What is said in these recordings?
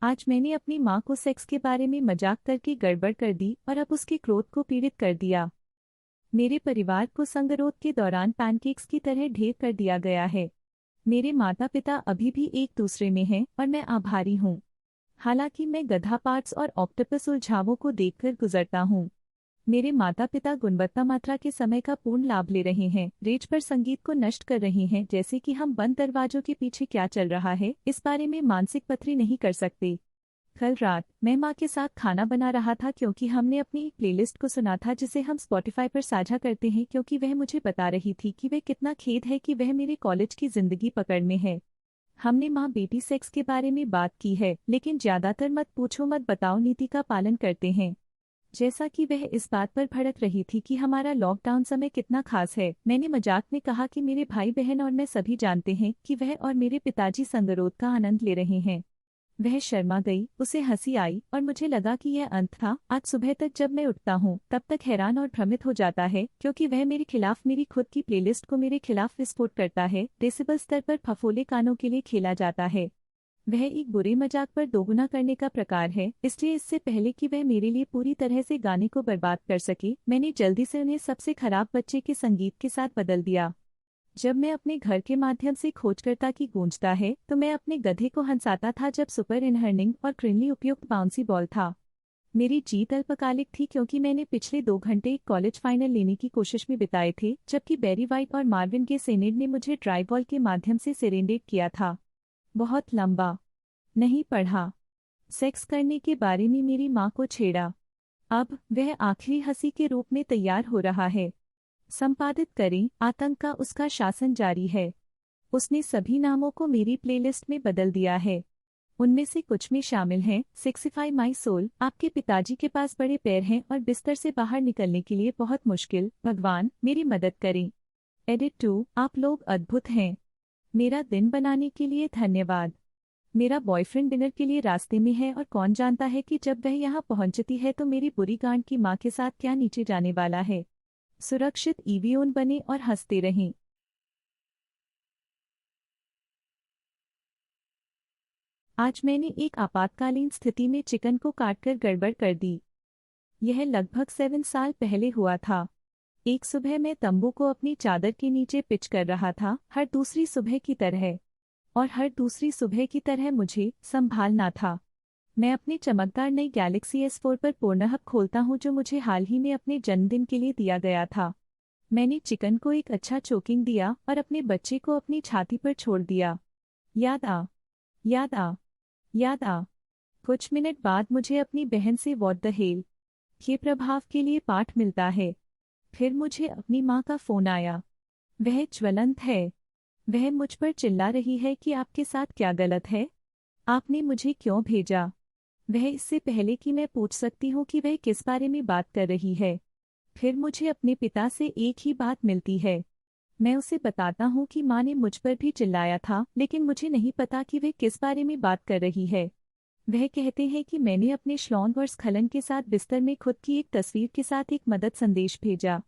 आज मैंने अपनी माँ को सेक्स के बारे में मजाक करके गड़बड़ कर दी और अब उसके क्रोध को पीड़ित कर दिया। मेरे परिवार को संगरोध के दौरान पैनकेक्स की तरह ढेर कर दिया गया है। मेरे माता पिता अभी भी एक दूसरे में हैं और मैं आभारी हूँ। हालांकि मैं गधा पार्ट्स और ऑक्टोपस उलझावों को देखकर गुजरता हूँ। मेरे माता पिता गुणवत्ता मात्रा के समय का पूर्ण लाभ ले रहे हैं, रेज पर संगीत को नष्ट कर रहे हैं, जैसे कि हम बंद दरवाजों के पीछे क्या चल रहा है इस बारे में मानसिक पथरी नहीं कर सकते। कल रात मैं माँ के साथ खाना बना रहा था क्योंकि हमने अपनी एक प्लेलिस्ट को सुना था जिसे हम स्पॉटिफाई पर साझा करते हैं, क्योंकि वह मुझे बता रही थी कि वह कितना खेद है कि वह मेरे कॉलेज की जिंदगी पकड़ में है। हमने माँ बेटी सेक्स के बारे में बात की है, लेकिन ज्यादातर मत पूछो मत बताओ नीति का पालन करते हैं। जैसा कि वह इस बात पर भड़क रही थी कि हमारा लॉकडाउन समय कितना खास है, मैंने मजाक में कहा कि मेरे भाई बहन और मैं सभी जानते हैं कि वह और मेरे पिताजी संगरोध का आनंद ले रहे हैं। वह शर्मा गई, उसे हंसी आई और मुझे लगा कि यह अंत था। आज सुबह तक जब मैं उठता हूँ तब तक हैरान और भ्रमित हो जाता है, क्योंकि वह मेरे खिलाफ मेरी खुद की प्लेलिस्ट को मेरे खिलाफ विस्फोट करता है। डेसिबल स्तर पर फफोले कानों के लिए खेला जाता है। वह एक बुरे मजाक पर दोगुना करने का प्रकार है, इसलिए इससे पहले कि वह मेरे लिए पूरी तरह से गाने को बर्बाद कर सके, मैंने जल्दी से उन्हें सबसे खराब बच्चे के संगीत के साथ बदल दिया। जब मैं अपने घर के माध्यम से खोज करता कि गूंजता है तो मैं अपने गधे को हंसाता था जब सुपर इनहर्निंग और क्रिनली उपयुक्त बाउंसी बॉल था। मेरी जीत अल्पकालिक थी क्योंकि मैंने पिछले 2 घंटे एक कॉलेज फाइनल लेने की कोशिश में बिताए थे, जबकि बैरी वाइट और मार्विन के सेनेड ने मुझे ड्राई बॉल के माध्यम से सेरेंडेट किया था। बहुत लंबा। नहीं पढ़ा। सेक्स करने के बारे में मेरी माँ को छेड़ा। अब वह आखिरी हंसी के रूप में तैयार हो रहा है। संपादित करें, आतंक का उसका शासन जारी है। उसने सभी नामों को मेरी प्लेलिस्ट में बदल दिया है। उनमें से कुछ में शामिल हैं सेक्सीफाई माई सोल, आपके पिताजी के पास बड़े पैर हैं और बिस्तर से बाहर निकलने के लिए बहुत मुश्किल, भगवान मेरी मदद करें। एडिट 2, आप लोग अद्भुत हैं। मेरा दिन बनाने के लिए धन्यवाद। मेरा बॉयफ्रेंड डिनर के लिए रास्ते में है और कौन जानता है कि जब वह यहाँ पहुंचती है तो मेरी बुरी गांड की माँ के साथ क्या नीचे जाने वाला है। सुरक्षित ईवीओन बने और हंसते रहें। आज मैंने एक आपातकालीन स्थिति में चिकन को काटकर गड़बड़ कर दी। यह लगभग 7 साल पहले हुआ था। एक सुबह मैं तंबू को अपनी चादर के नीचे पिच कर रहा था, हर दूसरी सुबह की तरह। और हर दूसरी सुबह की तरह मुझे संभालना था। मैं अपने चमकदार नई गैलेक्सी S4 पर पूर्णहब खोलता हूँ जो मुझे हाल ही में अपने जन्मदिन के लिए दिया गया था। मैंने चिकन को एक अच्छा चोकिंग दिया और अपने बच्चे को अपनी छाती पर छोड़ दिया। याद आ, याद आ, याद आ। कुछ मिनट बाद मुझे अपनी बहन से व्हाट द हेल के प्रभाव के लिए पाठ मिलता है। फिर मुझे अपनी माँ का फोन आया। वह ज्वलंत है। वह मुझ पर चिल्ला रही है कि आपके साथ क्या गलत है, आपने मुझे क्यों भेजा। वह इससे पहले कि मैं पूछ सकती हूँ कि वह किस बारे में बात कर रही है। फिर मुझे अपने पिता से एक ही बात मिलती है। मैं उसे बताता हूँ कि माँ ने मुझ पर भी चिल्लाया था, लेकिन मुझे नहीं पता कि वे किस बारे में बात कर रही है। वह कहते हैं कि मैंने अपने श्लॉन्ग और स्खलन के साथ बिस्तर में खुद की एक तस्वीर के साथ एक मदद संदेश भेजा।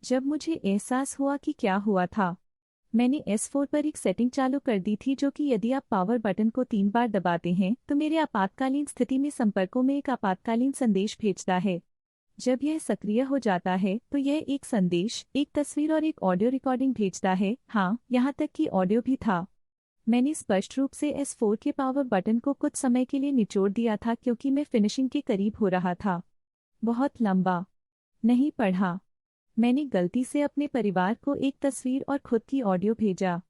जब मुझे एहसास हुआ कि क्या हुआ था, मैंने S4 पर एक सेटिंग चालू कर दी थी जो कि यदि आप पावर बटन को 3 बार दबाते हैं तो मेरे आपातकालीन स्थिति में संपर्कों में एक आपातकालीन संदेश भेजता है। जब यह सक्रिय हो जाता है तो यह एक संदेश, एक तस्वीर और एक ऑडियो रिकॉर्डिंग भेजता है। हाँ, यहाँ तक कि ऑडियो भी था। मैंने स्पष्ट रूप से S4 के पावर बटन को कुछ समय के लिए निचोड़ दिया था क्योंकि मैं फिनिशिंग के करीब हो रहा था। बहुत लंबा। नहीं पढ़ा। मैंने गलती से अपने परिवार को एक तस्वीर और खुद की ऑडियो भेजा।